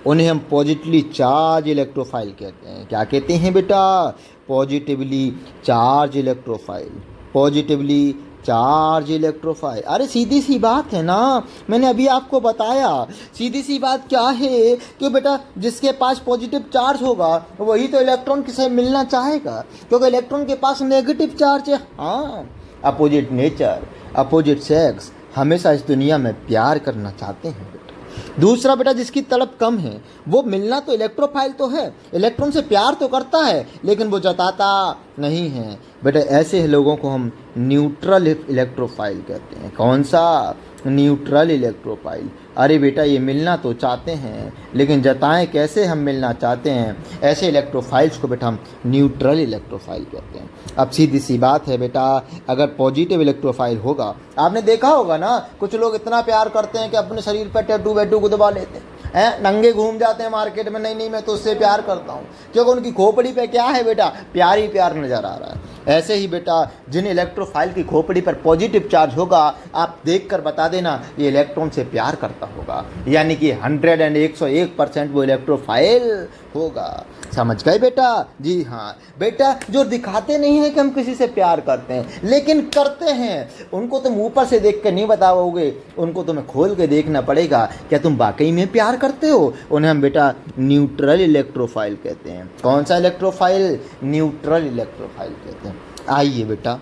उन्हें हम पॉजिटिवली चार्ज इलेक्ट्रोफाइल कहते हैं। क्या कहते हैं बेटा? Positively charge electrophile. Positively charge electrophile. अरे सीधी सी बात है ना, मैंने अभी आपको बताया। सीधी सी बात क्या है कि बेटा जिसके पास पॉजिटिव चार्ज होगा वही तो इलेक्ट्रॉन से मिलना चाहेगा, क्योंकि इलेक्ट्रॉन के पास नेगेटिव चार्ज है। हाँ, अपोजिट नेचर, अपोजिट सेक्स हमेशा इस दुनिया में प्यार करना चाहते हैं बेटा। दूसरा बेटा जिसकी तड़प कम है वो मिलना तो इलेक्ट्रोफाइल तो है, इलेक्ट्रॉन से प्यार तो करता है लेकिन वो जताता नहीं है बेटा। ऐसे लोगों को हम न्यूट्रल इलेक्ट्रोफाइल कहते हैं। कौन सा? Neutral electrophile. अरे बेटा ये मिलना तो चाहते हैं लेकिन जताएं कैसे हम मिलना चाहते हैं। ऐसे इलेक्ट्रोफाइल्स को बेटा हम न्यूट्रल इलेक्ट्रोफाइल कहते हैं। अब सीधी सी बात है बेटा, अगर पॉजिटिव इलेक्ट्रोफाइल होगा, आपने देखा होगा ना कुछ लोग इतना प्यार करते हैं कि अपने शरीर पर टैटू वैटू गुदवा लेते हैं, नंगे घूम जाते हैं मार्केट में, नहीं मैं तो उससे प्यार करता हूँ, क्योंकि उनकी खोपड़ी पे क्या है बेटा? प्यार ही प्यार नज़र आ रहा है। ऐसे ही बेटा जिन इलेक्ट्रोफाइल की खोपड़ी पर पॉजिटिव चार्ज होगा, आप देखकर बता देना ये इलेक्ट्रॉन से प्यार करता होगा। यानी कि 101% वो इलेक्ट्रोफाइल होगा। समझ गए बेटा? जी हाँ बेटा, जो दिखाते नहीं है कि हम किसी से प्यार करते हैं लेकिन करते हैं, उनको तुम ऊपर से देख कर नहीं बताओगे, उनको तुम्हें खोल के देखना पड़ेगा क्या तुम वाकई में प्यार करते हो। उन्हें हम बेटा न्यूट्रल इलेक्ट्रोफाइल कहते हैं। कौन सा इलेक्ट्रोफाइल? न्यूट्रल इलेक्ट्रोफाइल कहते हैं। आइए बेटा,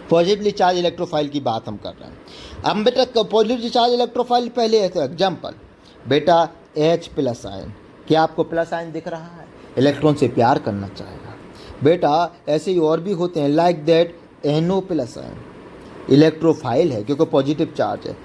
पॉजिटिवली चार्ज इलेक्ट्रोफाइल की बात हम कर रहे हैं। अब बेटा पॉजिटिवली चार्ज इलेक्ट्रोफाइल पहले है तो एग्जाम्पल बेटा H प्लस आयन, क्या आपको प्लस आयन दिख रहा है? इलेक्ट्रॉन से प्यार करना चाहेगा। बेटा ऐसे ही और भी होते हैं, like that NO plus ion electrophile है क्योंकि पॉजिटिव चार्ज है।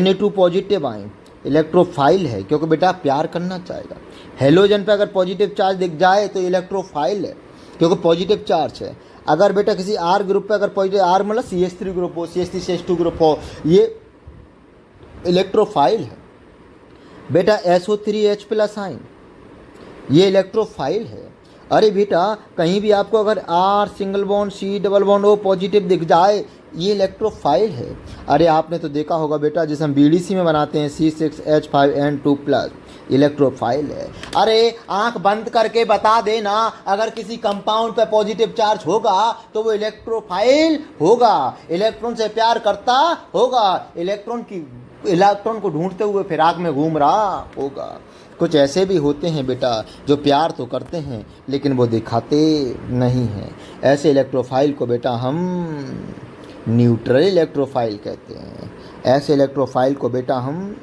Na2 पॉजिटिव आयन इलेक्ट्रोफाइल है क्योंकि बेटा प्यार करना चाहेगा। हेलोजन पे अगर पॉजिटिव चार्ज दिख जाए तो इलेक्ट्रोफाइल है क्योंकि पॉजिटिव चार्ज है। अगर बेटा किसी R ग्रुप पे अगर पॉजिटिव R मतलब CH3 ग्रुप हो, CH3 CH2 ग्रुप हो, ये इलेक्ट्रोफाइल है। बेटा SO3H प्लस आयन ये इलेक्ट्रोफाइल है। अरे बेटा कहीं भी आपको अगर R single bond C double bond O positive दिख जाए, ये इलेक्ट्रोफाइल है। अरे आपने तो देखा होगा बेटा जिसे हम BDC में बनाते हैं C6H5N2 प्लस, इलेक्ट्रोफाइल है। अरे आंख बंद करके बता देना, अगर किसी कंपाउंड पे पॉजिटिव चार्ज होगा तो वो इलेक्ट्रोफाइल होगा, इलेक्ट्रॉन से प्यार करता होगा, इलेक्ट्रॉन को ढूंढते हुए फिराक में घूम रहा होगा। कुछ ऐसे भी होते हैं बेटा जो प्यार तो करते हैं लेकिन वो दिखाते नहीं हैं। ऐसे इलेक्ट्रोफाइल को बेटा हम न्यूट्रल इलेक्ट्रोफाइल कहते हैं। ऐसे इलेक्ट्रोफाइल को बेटा हम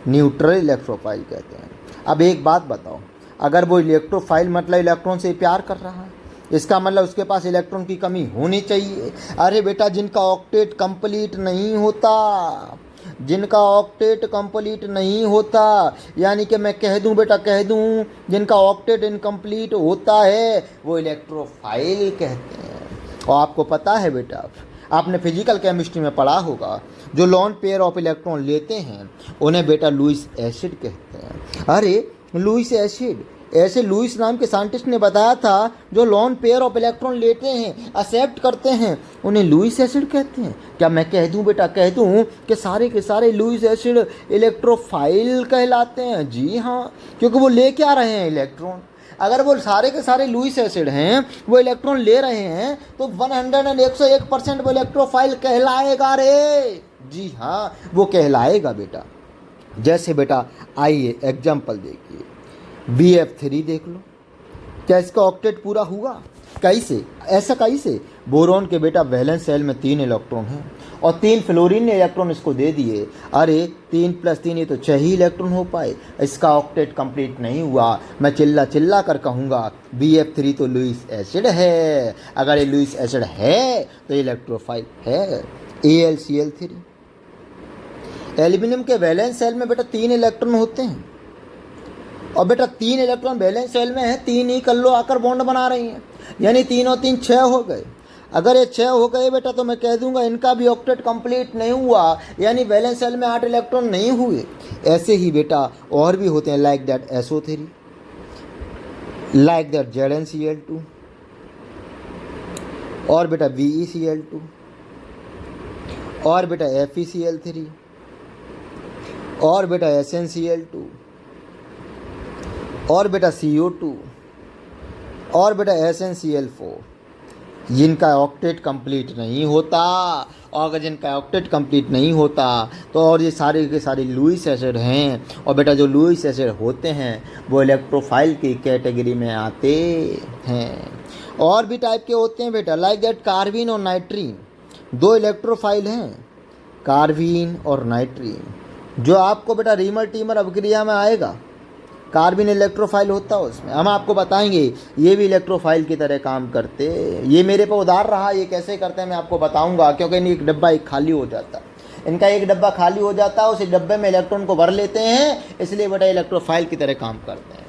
न्यूट्रल इलेक्ट्रोफाइल कहते हैं। अब एक बात बताओ, अगर वो इलेक्ट्रोफाइल मतलब इलेक्ट्रॉन से प्यार कर रहा है, इसका मतलब उसके पास इलेक्ट्रॉन की कमी होनी चाहिए। अरे बेटा जिनका ऑक्टेट कंप्लीट नहीं होता, जिनका ऑक्टेट कंप्लीट नहीं होता, यानी कि मैं कह दूं बेटा, कह दूं जिनका ऑक्टेट इनकम्प्लीट होता है वो इलेक्ट्रोफाइल कहते हैं। और आपको पता है बेटा, आपने फिजिकल केमिस्ट्री में पढ़ा होगा, जो लॉन पेयर ऑफ इलेक्ट्रॉन लेते हैं उन्हें बेटा लुईस एसिड कहते हैं। अरे लुईस एसिड, ऐसे लुईस नाम के साइंटिस्ट ने बताया था, जो लॉन पेयर ऑफ इलेक्ट्रॉन लेते हैं, एक्सेप्ट करते हैं, उन्हें लुईस एसिड कहते हैं। क्या मैं कह दूं बेटा, कह दूं कि सारे के सारे लुईस एसिड इलेक्ट्रोफाइल कहलाते हैं? जी हाँ, क्योंकि वो ले क्या रहे हैं इलेक्ट्रॉन। अगर वो सारे के सारे लुईस एसिड हैं, वो इलेक्ट्रॉन ले रहे हैं, तो 101% वो इलेक्ट्रोफाइल कहलाएगा रे। जी हाँ, वो कहलाएगा बेटा। जैसे बेटा आइए एग्जाम्पल देखिए, BF3 देख लो, क्या इसका ऑक्टेट पूरा हुआ? कैसे? ऐसा कैसे? बोरॉन के बेटा वैलेंस शेल में 3 इलेक्ट्रॉन हैं और 3 फ्लोरीन ने इलेक्ट्रॉन इसको दे दिए। अरे 3 + 3 ये तो 6 ही इलेक्ट्रॉन हो पाए, इसका ऑक्टेट कंप्लीट नहीं हुआ। मैं चिल्ला कर कहूँगा BF3 तो लुईस एसिड है। अगर ये लुईस एसिड है तो इलेक्ट्रोफाइल है। AlCl3, एल्यूमिनियम के वैलेंस शेल में बेटा 3 इलेक्ट्रॉन होते हैं और बेटा 3 इलेक्ट्रॉन वैलेंस शेल में है, 3 ही कल्लो आकर बॉन्ड बना रही हैं, यानी 3 और 3 6 हो गए। अगर ये 6 हो गए बेटा तो मैं कह दूंगा इनका भी ऑक्टेट कंप्लीट नहीं हुआ, यानी वैलेंस शेल में 8 इलेक्ट्रॉन नहीं हुए। ऐसे ही बेटा और भी होते हैं, like that SO3, like that ZnCl2 और बेटा VeCl2 और बेटा FeCl3 और बेटा SnCl2 और बेटा CO2 और बेटा SnCl4, जिनका ऑक्टेट कंप्लीट नहीं होता। और अगर जिनका ऑक्टेट कंप्लीट नहीं होता तो और ये सारे के सारे लुईस एसिड हैं, और बेटा जो लुईस एसिड होते हैं वो इलेक्ट्रोफाइल की कैटेगरी में आते हैं। और भी टाइप के होते हैं बेटा, लाइक दैट कार्बीन और नाइट्रीन, 2 इलेक्ट्रोफाइल हैं, कार्बीन और नाइट्रीन, जो आपको बेटा रीमर टीमर अभिक्रिया में आएगा। कार्बन इलेक्ट्रोफाइल होता है उसमें, हम आपको बताएंगे ये भी इलेक्ट्रोफाइल की तरह काम करते। ये मेरे पे उधार रहा, ये कैसे करते हैं मैं आपको बताऊंगा, क्योंकि एक डब्बा एक खाली हो जाता है, इनका एक डब्बा खाली हो जाता है, उस डब्बे में इलेक्ट्रॉन को भर लेते हैं, इसलिए बेटा इलेक्ट्रोफाइल की तरह काम करते हैं।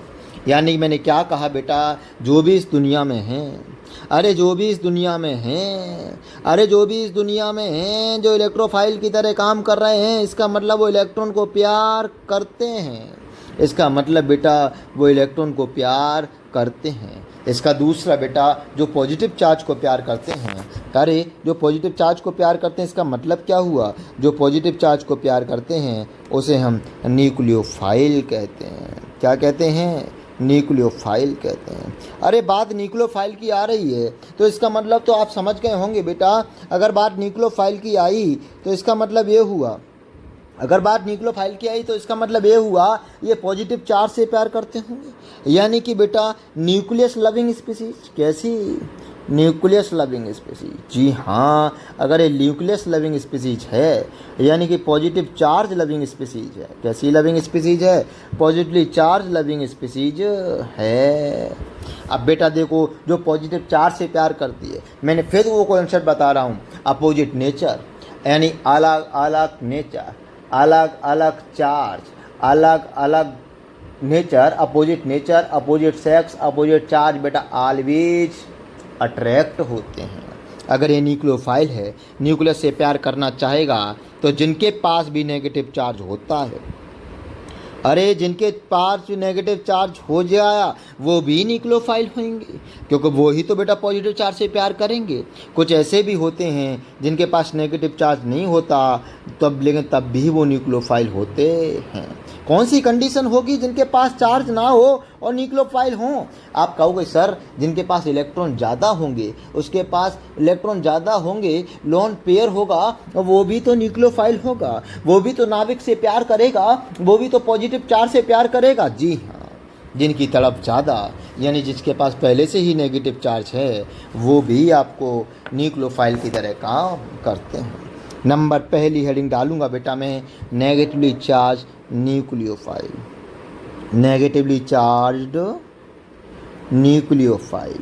यानी मैंने क्या कहा बेटा, जो भी इस दुनिया में हैं, अरे जो भी इस दुनिया में हैं, अरे जो भी इस दुनिया में हैं जो इलेक्ट्रोफाइल की तरह काम कर रहे हैं, इसका मतलब वो इलेक्ट्रॉन को प्यार करते हैं। इसका मतलब बेटा वो इलेक्ट्रॉन को प्यार करते हैं। इसका दूसरा बेटा, जो पॉजिटिव चार्ज को प्यार करते हैं, अरे जो पॉजिटिव चार्ज को प्यार करते हैं, इसका मतलब क्या हुआ, जो पॉजिटिव चार्ज को प्यार करते हैं उसे हम न्यूक्लियोफाइल कहते हैं। क्या कहते हैं? न्यूक्लियोफाइल कहते हैं। अरे बात न्यूक्लियोफाइल की आ रही है तो इसका मतलब तो आप समझ गए होंगे बेटा, अगर बात न्यूक्लियोफाइल की आई तो इसका मतलब ये हुआ, अगर बात न्यूक्लियोफाइल की आई तो इसका मतलब ये हुआ ये पॉजिटिव चार्ज से प्यार करते होंगे, यानी कि बेटा न्यूक्लियस लविंग स्पीसीज। कैसी? Nucleus loving species. जी हाँ, अगर ये न्यूक्लियस लविंग स्पीसीज है यानी कि पॉजिटिव चार्ज लविंग स्पीसीज है। कैसी लविंग स्पीसीज है? पॉजिटिवली चार्ज लविंग स्पीसीज है। अब बेटा देखो, जो पॉजिटिव चार्ज से प्यार करती है, मैंने फिर वो कॉन्सेप्ट बता रहा हूँ, अपोजिट नेचर, यानी अलग अलग नेचर, अलग अलग चार्ज, अलग अलग nature, opposite sex, opposite charge बेटा ऑलवेज अट्रैक्ट होते हैं। अगर ये न्यूक्लियोफाइल है, न्यूक्लियस से प्यार करना चाहेगा तो जिनके पास भी नेगेटिव चार्ज होता है, अरे जिनके पास नेगेटिव चार्ज हो जाया वो भी न्यूक्लियोफाइल होंगे, क्योंकि वो ही तो बेटा पॉजिटिव चार्ज से प्यार करेंगे। कुछ ऐसे भी होते हैं जिनके पास नेगेटिव चार्ज नहीं होता तब, लेकिन तब भी वो न्यूक्लियोफाइल होते हैं। कौन सी कंडीशन होगी जिनके पास चार्ज ना हो और न्यूक्लियोफाइल हों? आप कहोगे सर जिनके पास इलेक्ट्रॉन ज़्यादा होंगे, उसके पास इलेक्ट्रॉन ज़्यादा होंगे, लोन पेयर होगा, वो भी तो न्यूक्लियोफाइल होगा, वो भी तो नाभिक से प्यार करेगा, वो भी तो पॉजिटिव चार्ज से प्यार करेगा। जी हाँ, जिनकी तड़प ज़्यादा यानी जिसके पास पहले से ही नेगेटिव चार्ज है वो भी आपको न्यूक्लियोफाइल की तरह काम करते हैं। नंबर पहली हेडिंग डालूंगा बेटा मैं, negatively charge nucleophile. Negatively charged nucleophile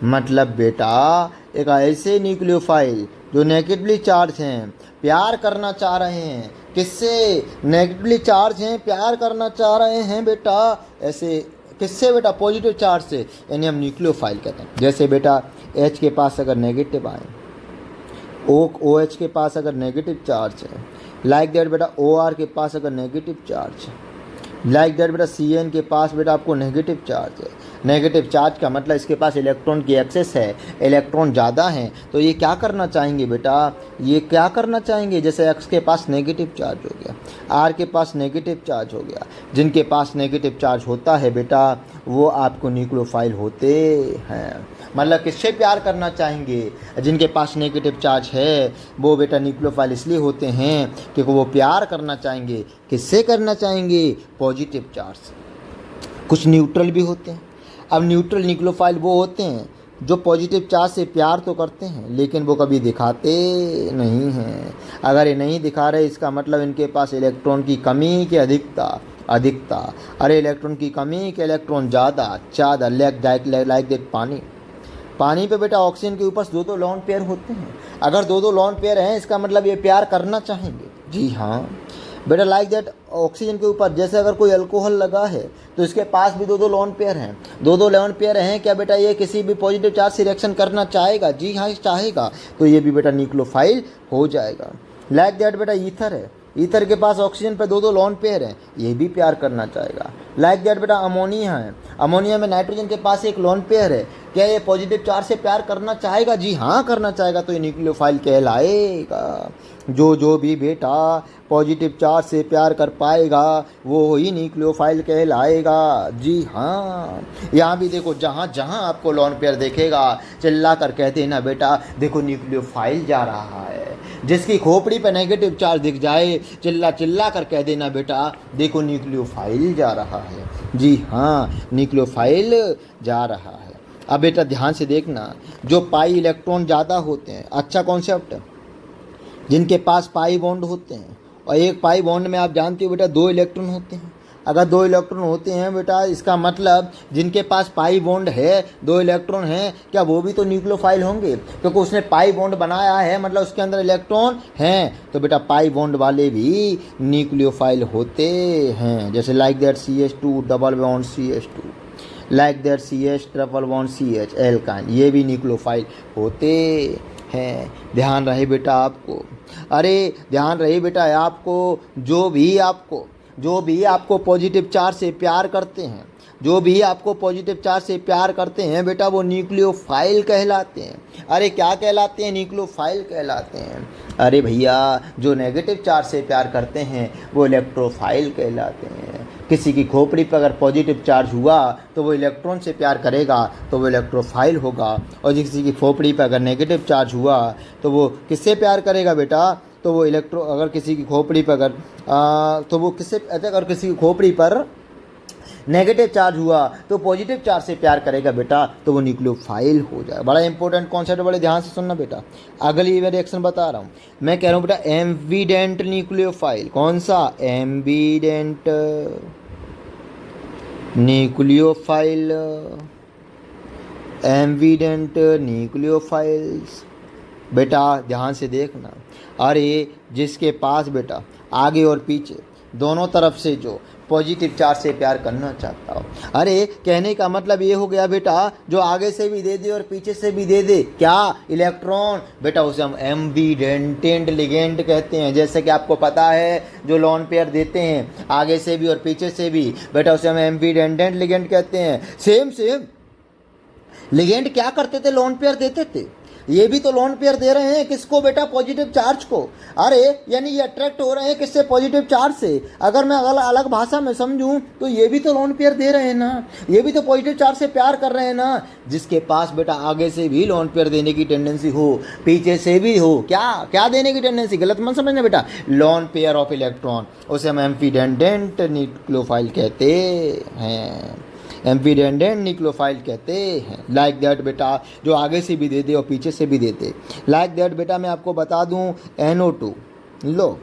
मतलब बेटा एक ऐसे न्यूक्लियोफाइल जो नेगेटिवली चार्ज हैं, प्यार करना चाह रहे हैं। किससे? नेगेटिवली चार्ज हैं, प्यार करना चाह रहे हैं बेटा। ऐसे किससे बेटा? पॉजिटिव चार्ज से, यानी हम न्यूक्लियोफाइल कहते हैं। जैसे बेटा H के पास अगर नेगेटिव आए, OH के पास अगर नेगेटिव चार्ज है, लाइक दैट बेटा OR के पास अगर नेगेटिव चार्ज है, लाइक दैट बेटा CN के पास बेटा आपको नेगेटिव चार्ज है। नेगेटिव चार्ज का मतलब इसके पास इलेक्ट्रॉन की एक्सेस है, इलेक्ट्रॉन ज़्यादा हैं, तो ये क्या करना चाहेंगे बेटा? ये क्या करना चाहेंगे? जैसे X के पास नेगेटिव चार्ज हो गया, R के पास नेगेटिव चार्ज हो गया, जिनके पास नेगेटिव चार्ज होता है बेटा वो आपको न्यूक्लियोफाइल होते हैं। मतलब किससे प्यार करना चाहेंगे? जिनके पास नेगेटिव चार्ज है वो बेटा न्यूक्लियोफाइल इसलिए होते हैं क्योंकि वो प्यार करना चाहेंगे। किससे करना चाहेंगे? Positive charge. कुछ न्यूट्रल भी होते हैं। अब न्यूट्रल न्यूक्लियोफाइल वो होते हैं जो पॉजिटिव चार्ज से प्यार तो करते हैं लेकिन वो कभी दिखाते नहीं हैं। अगर ये नहीं दिखा रहे इसका मतलब इनके पास इलेक्ट्रॉन की कमी की अधिकता। अरे इलेक्ट्रॉन की कमी के इलेक्ट्रॉन ज़्यादा लाइक दैट पानी पे बेटा ऑक्सीजन के ऊपर दो लोन पेयर होते हैं। अगर दो लोन पेयर हैं इसका मतलब ये प्यार करना चाहेंगे। जी हाँ बेटा, लाइक दैट ऑक्सीजन के ऊपर जैसे अगर कोई अल्कोहल लगा है तो इसके पास भी दो लोन पेयर हैं। दो लोन पेयर हैं, क्या बेटा ये किसी भी पॉजिटिव चार्ज से रिएक्शन करना चाहेगा? जी हाँ चाहेगा, तो ये भी बेटा न्यूक्लियोफाइल हो जाएगा। लाइक दैट बेटा ईथर है, ईथर के पास ऑक्सीजन पे दो लोन पेयर हैं, ये भी प्यार करना चाहेगा। लाइक दैट बेटा अमोनिया है, अमोनिया में नाइट्रोजन के पास एक लोन पेयर है, क्या ये पॉजिटिव चार्ज से प्यार करना चाहेगा? जी हाँ करना चाहेगा, तो ये न्यूक्लियोफाइल कहलाएगा। जो भी बेटा पॉजिटिव चार्ज से प्यार कर पाएगा वो ही न्यूक्लियोफाइल कहलाएगा। जी हाँ, यहाँ भी देखो जहाँ जहाँ आपको लोन पेयर देखेगा चिल्ला कर कहते हैं ना बेटा देखो न्यूक्लियोफाइल जा रहा है। जिसकी खोपड़ी पे नेगेटिव चार्ज दिख जाए चिल्ला कर कह देना बेटा देखो न्यूक्लियोफाइल जा रहा है। जी हाँ, न्यूक्लियोफाइल जा रहा है। अब बेटा ध्यान से देखना, जो पाई इलेक्ट्रॉन ज़्यादा होते हैं, अच्छा कॉन्सेप्ट, जिनके पास पाई बॉन्ड होते हैं, और एक पाई बॉन्ड में आप जानते हो बेटा दो इलेक्ट्रॉन होते हैं। अगर दो इलेक्ट्रॉन होते हैं बेटा इसका मतलब जिनके पास पाई बॉन्ड है, दो इलेक्ट्रॉन हैं, क्या वो भी तो न्यूक्लियोफाइल होंगे? क्योंकि उसने पाई बॉन्ड बनाया है मतलब उसके अंदर इलेक्ट्रॉन हैं, तो बेटा पाई बॉन्ड वाले भी न्यूक्लियोफाइल होते हैं। जैसे like that CH2 double bond CH2, like that CH triple bond CH alkyne, ये भी न्यूक्लियोफाइल होते हैं। ध्यान रहे बेटा आपको, अरे ध्यान रहे बेटा आपको, जो भी आपको पॉजिटिव चार्ज से प्यार करते हैं, जो भी आपको पॉजिटिव चार्ज से प्यार करते हैं बेटा वो न्यूक्लियोफाइल कहलाते हैं। अरे क्या कहलाते हैं? न्यूक्लियोफाइल कहलाते हैं। अरे भैया जो नेगेटिव चार्ज से प्यार करते हैं वो इलेक्ट्रोफाइल कहलाते हैं। किसी की खोपड़ी पर अगर पॉजिटिव चार्ज हुआ तो वो इलेक्ट्रॉन से प्यार करेगा तो वो इलेक्ट्रोफाइल होगा, और किसी की खोपड़ी पर अगर नेगेटिव चार्ज हुआ तो वो किससे प्यार करेगा बेटा, तो वो अगर किसी की खोपड़ी पर तो वो अगर किसी की खोपड़ी पर नेगेटिव चार्ज हुआ तो पॉजिटिव चार्ज से प्यार करेगा बेटा, तो वो न्यूक्लियोफाइल हो जाएगा। बड़ा इंपॉर्टेंट कॉन्सेप्ट, बड़े ध्यान से सुनना बेटा। अगली मैं रिएक्शन बता रहा हूँ, मैं कह रहा हूँ बेटा एम्बिडेंट न्यूक्लियोफाइल। कौन सा? Ambient nucleophile. एम्बिडेंट न्यूक्लियोफाइल्स बेटा ध्यान से देखना। अरे जिसके पास बेटा आगे और पीछे दोनों तरफ से जो पॉजिटिव चार्ज से प्यार करना चाहता हो। अरे कहने का मतलब ये हो गया बेटा, जो आगे से भी दे दे और पीछे से भी दे दे, क्या? इलेक्ट्रॉन। बेटा उसे हम एम्बिडेंट लिगेंड कहते हैं। जैसे कि आपको पता है जो लोन पेयर देते हैं आगे से भी और पीछे से भी, बेटा उसे हम एम्बिडेंट लिगेंड कहते हैं। सेम लिगेंड क्या करते थे? लोन पेयर देते थे। ये भी तो लोन पेयर दे रहे हैं किसको बेटा? पॉजिटिव चार्ज को। अरे यानी ये अट्रैक्ट हो रहे हैं किससे? पॉजिटिव चार्ज से। अगर मैं अलग भाषा में समझूं तो ये भी तो लोन पेयर दे रहे हैं ना, ये भी तो पॉजिटिव चार्ज से प्यार कर रहे हैं ना। जिसके पास बेटा आगे से भी लोन पेयर देने की टेंडेंसी हो, पीछे से भी हो, क्या देने की टेंडेंसी? गलत मत समझना बेटा, लोन पेयर ऑफ इलेक्ट्रॉन, उसे हम एम्बिडेंट न्यूक्लियोफाइल कहते हैं। एम्बिडेंट न्यूक्लियोफाइल कहते हैं। लाइक दैट बेटा, जो आगे से भी दे दे और पीछे से भी देते। लाइक दैट बेटा मैं आपको बता दूं NO2 लो,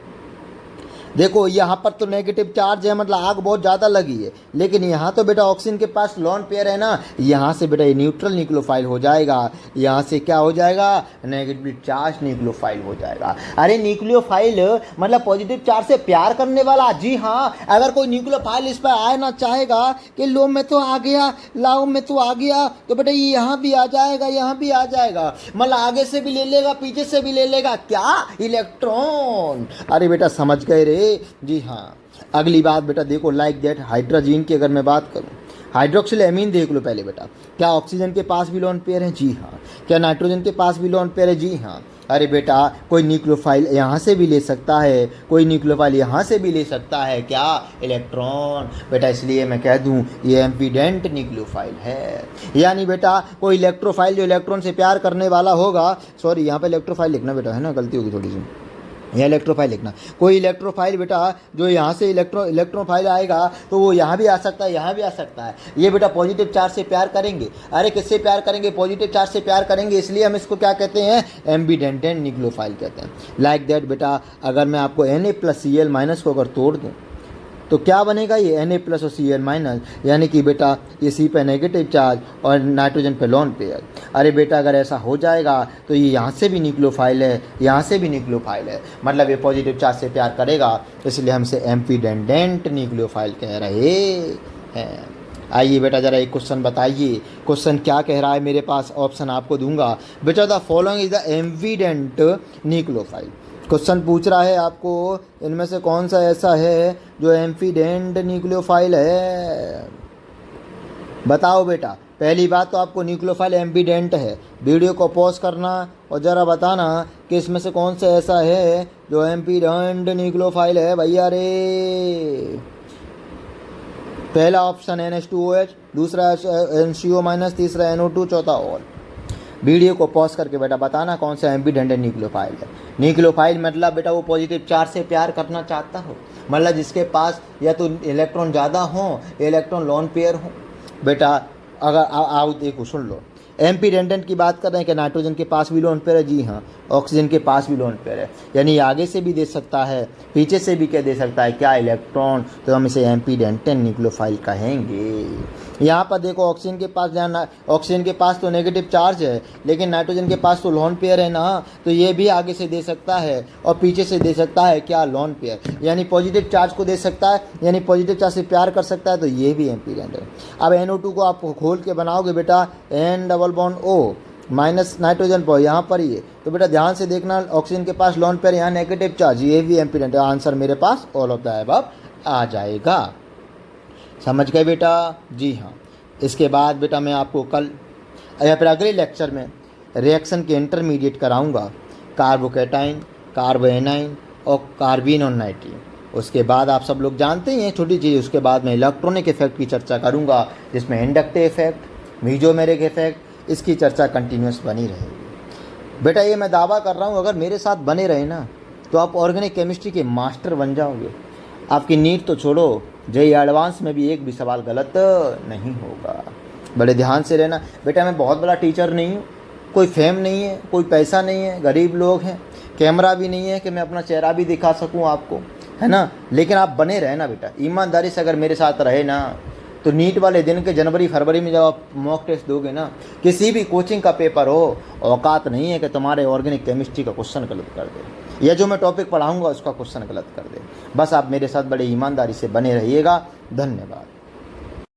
देखो यहाँ पर तो नेगेटिव चार्ज है, मतलब आग बहुत ज़्यादा लगी है, लेकिन यहाँ तो बेटा ऑक्सीजन के पास लोन पेयर है ना, यहाँ से बेटा ये न्यूट्रल न्यूक्लियोफाइल हो जाएगा, यहाँ से क्या हो जाएगा? नेगेटिव चार्ज न्यूक्लियोफाइल हो जाएगा। अरे न्यूक्लियोफाइल मतलब पॉजिटिव चार्ज से प्यार करने वाला। जी हाँ, अगर कोई न्यूक्लियोफाइल इस पर आना चाहेगा कि लो में तो आ गया, लाओ में तो आ गया, तो बेटा ये यहाँ भी आ जाएगा, यहाँ भी आ जाएगा, मतलब आगे से भी ले लेगा, पीछे से भी ले लेगा। क्या? इलेक्ट्रॉन। अरे बेटा समझ गए रे? जी हाँ। अगली बात बेटा देखो, लाइक दैट हाइड्रोजन की अगर मैं बात करूं, हाइड्रोक्सिल एमीन देख लो पहले बेटा। क्या ऑक्सीजन के पास भी लोन पेयर है? जी हाँ। क्या नाइट्रोजन के पास भी लोन पेयर है? जी हाँ। अरे बेटा कोई न्यूक्लियोफाइल यहाँ से भी ले सकता है, कोई न्यूक्लियोफाइल यहाँ से भी ले सकता है। क्या? इलेक्ट्रॉन। बेटा इसलिए मैं कह दूँ ये एम्बिडेंट न्यूक्लियोफाइल है। यानी बेटा कोई इलेक्ट्रोफाइल जो इलेक्ट्रॉन से प्यार करने वाला होगा, सॉरी यहाँ पे इलेक्ट्रोफाइल लिखना बेटा, है ना, गलती होगी थोड़ी सी, यहाँ इलेक्ट्रोफाइल लिखना। कोई इलेक्ट्रोफाइल बेटा जो यहाँ से इलेक्ट्रोफाइल आएगा तो वो यहाँ भी आ सकता है, यहाँ भी आ सकता है। ये बेटा पॉजिटिव चार्ज से प्यार करेंगे। अरे किससे प्यार करेंगे? पॉजिटिव चार्ज से प्यार करेंगे, इसलिए हम इसको क्या कहते हैं? एम्बिडेंट न्यूक्लियोफाइल कहते हैं। लाइक दैट बेटा अगर मैं आपको Na+Cl- को अगर तोड़ दूँ तो क्या बनेगा? ये Na+ और Cl-, यानी कि बेटा ये C पे नेगेटिव चार्ज और नाइट्रोजन पे लोन पेयर। अरे बेटा अगर ऐसा हो जाएगा तो ये यहाँ से भी न्यूक्लियोफाइल है, यहाँ से भी न्यूक्लियोफाइल है, मतलब ये पॉजिटिव चार्ज से प्यार करेगा, इसलिए हमसे एम्बिडेंट न्यूक्लियोफाइल कह रहे हैं। आइए बेटा ज़रा एक क्वेश्चन बताइए, क्वेश्चन क्या कह रहा है मेरे पास? ऑप्शन आपको दूंगा बेटा। The following is the ambient nucleophile. Question पूछ रहा है आपको इनमें से कौन सा ऐसा है जो एम्बिडेंट न्यूक्लियोफाइल है? बताओ बेटा। पहली बात तो आपको न्यूक्लियोफाइल एम्बिडेंट है। वीडियो को पॉज करना और ज़रा बताना कि इसमें से कौन सा ऐसा है जो एम्बिडेंट न्यूक्लियोफाइल है भैया रे। पहला ऑप्शन NH2OH, दूसरा NCO-, तीसरा NO2, चौथा ऑल। वीडियो को पॉज करके बेटा बताना कौन सा एम्बिडेंट न्यूक्लियोफाइल है। न्यूक्लियोफाइल मतलब बेटा वो पॉजिटिव चार्ज से प्यार करना चाहता हो, मतलब जिसके पास या तो इलेक्ट्रॉन ज़्यादा हो, इलेक्ट्रॉन लोन पेयर हो। बेटा अगर आओ देखो सुन लो, एम्बिडेंट की बात कर रहे हैं कि नाइट्रोजन के पास भी लोन पेयर है। जी हाँ। ऑक्सीजन के पास भी लोन पेयर है, यानी आगे से भी दे सकता है, पीछे से भी क्या दे सकता है? क्या? इलेक्ट्रॉन। तो हम इसे एम्बिडेंट न्यूक्लियोफाइल कहेंगे। यहाँ पर देखो ऑक्सीजन के पास तो नेगेटिव चार्ज है, लेकिन नाइट्रोजन के पास तो लोन पेयर है ना, तो ये भी आगे से दे सकता है और पीछे से दे सकता है। क्या? लोन पेयर, यानी पॉजिटिव चार्ज को दे सकता है, यानी पॉजिटिव चार्ज से प्यार कर सकता है, तो ये भी एम्बिडेंट है। अब NO2 को आप खोल के बनाओगे बेटा, N+O- नाइट्रोजन पर यहाँ पर ही है, तो बेटा ध्यान से देखना, ऑक्सीजन के पास लोन पेयर, यहाँ नेगेटिव चार्ज, ये भी एम्बिडेंट है। आंसर मेरे पास ऑल ऑफ द अबव आ जाएगा। समझ गए बेटा? जी हाँ। इसके बाद बेटा मैं आपको कल या फिर अगले लेक्चर में रिएक्शन के इंटरमीडिएट कराऊंगा, कार्बोकैटाइन, कार्बोएनाइन और कार्बीन और नाइट्रीन। उसके बाद आप सब लोग जानते ही हैं छोटी चीज़, उसके बाद मैं इलेक्ट्रॉनिक इफेक्ट की चर्चा करूँगा, जिसमें इंडक्टिव इफेक्ट, मीजोमेरिक इफेक्ट, इसकी चर्चा कंटिन्यूस बनी रहेगी। बेटा ये मैं दावा कर रहा हूँ, अगर मेरे साथ बने रहे ना तो आप ऑर्गेनिक केमिस्ट्री के मास्टर बन जाओगे। आपकी नीट तो छोड़ो, जेईई एडवांस में भी एक भी सवाल गलत नहीं होगा। बड़े ध्यान से लेना बेटा, मैं बहुत बड़ा टीचर नहीं हूँ, कोई फेम नहीं है, कोई पैसा नहीं है, गरीब लोग हैं, कैमरा भी नहीं है कि मैं अपना चेहरा भी दिखा सकूँ आपको, है ना। लेकिन आप बने रहे ना बेटा, ईमानदारी से अगर मेरे साथ रहे ना, तो नीट वाले दिन के जनवरी फरवरी में जब आप मॉक टेस्ट दोगे ना, किसी भी कोचिंग का पेपर हो, औकात नहीं है कि तुम्हारे ऑर्गेनिक केमिस्ट्री का क्वेश्चन गलत कर दे, या जो मैं टॉपिक पढ़ाऊँगा उसका क्वेश्चन गलत कर दे। बस आप मेरे साथ बड़े ईमानदारी से बने रहिएगा। धन्यवाद।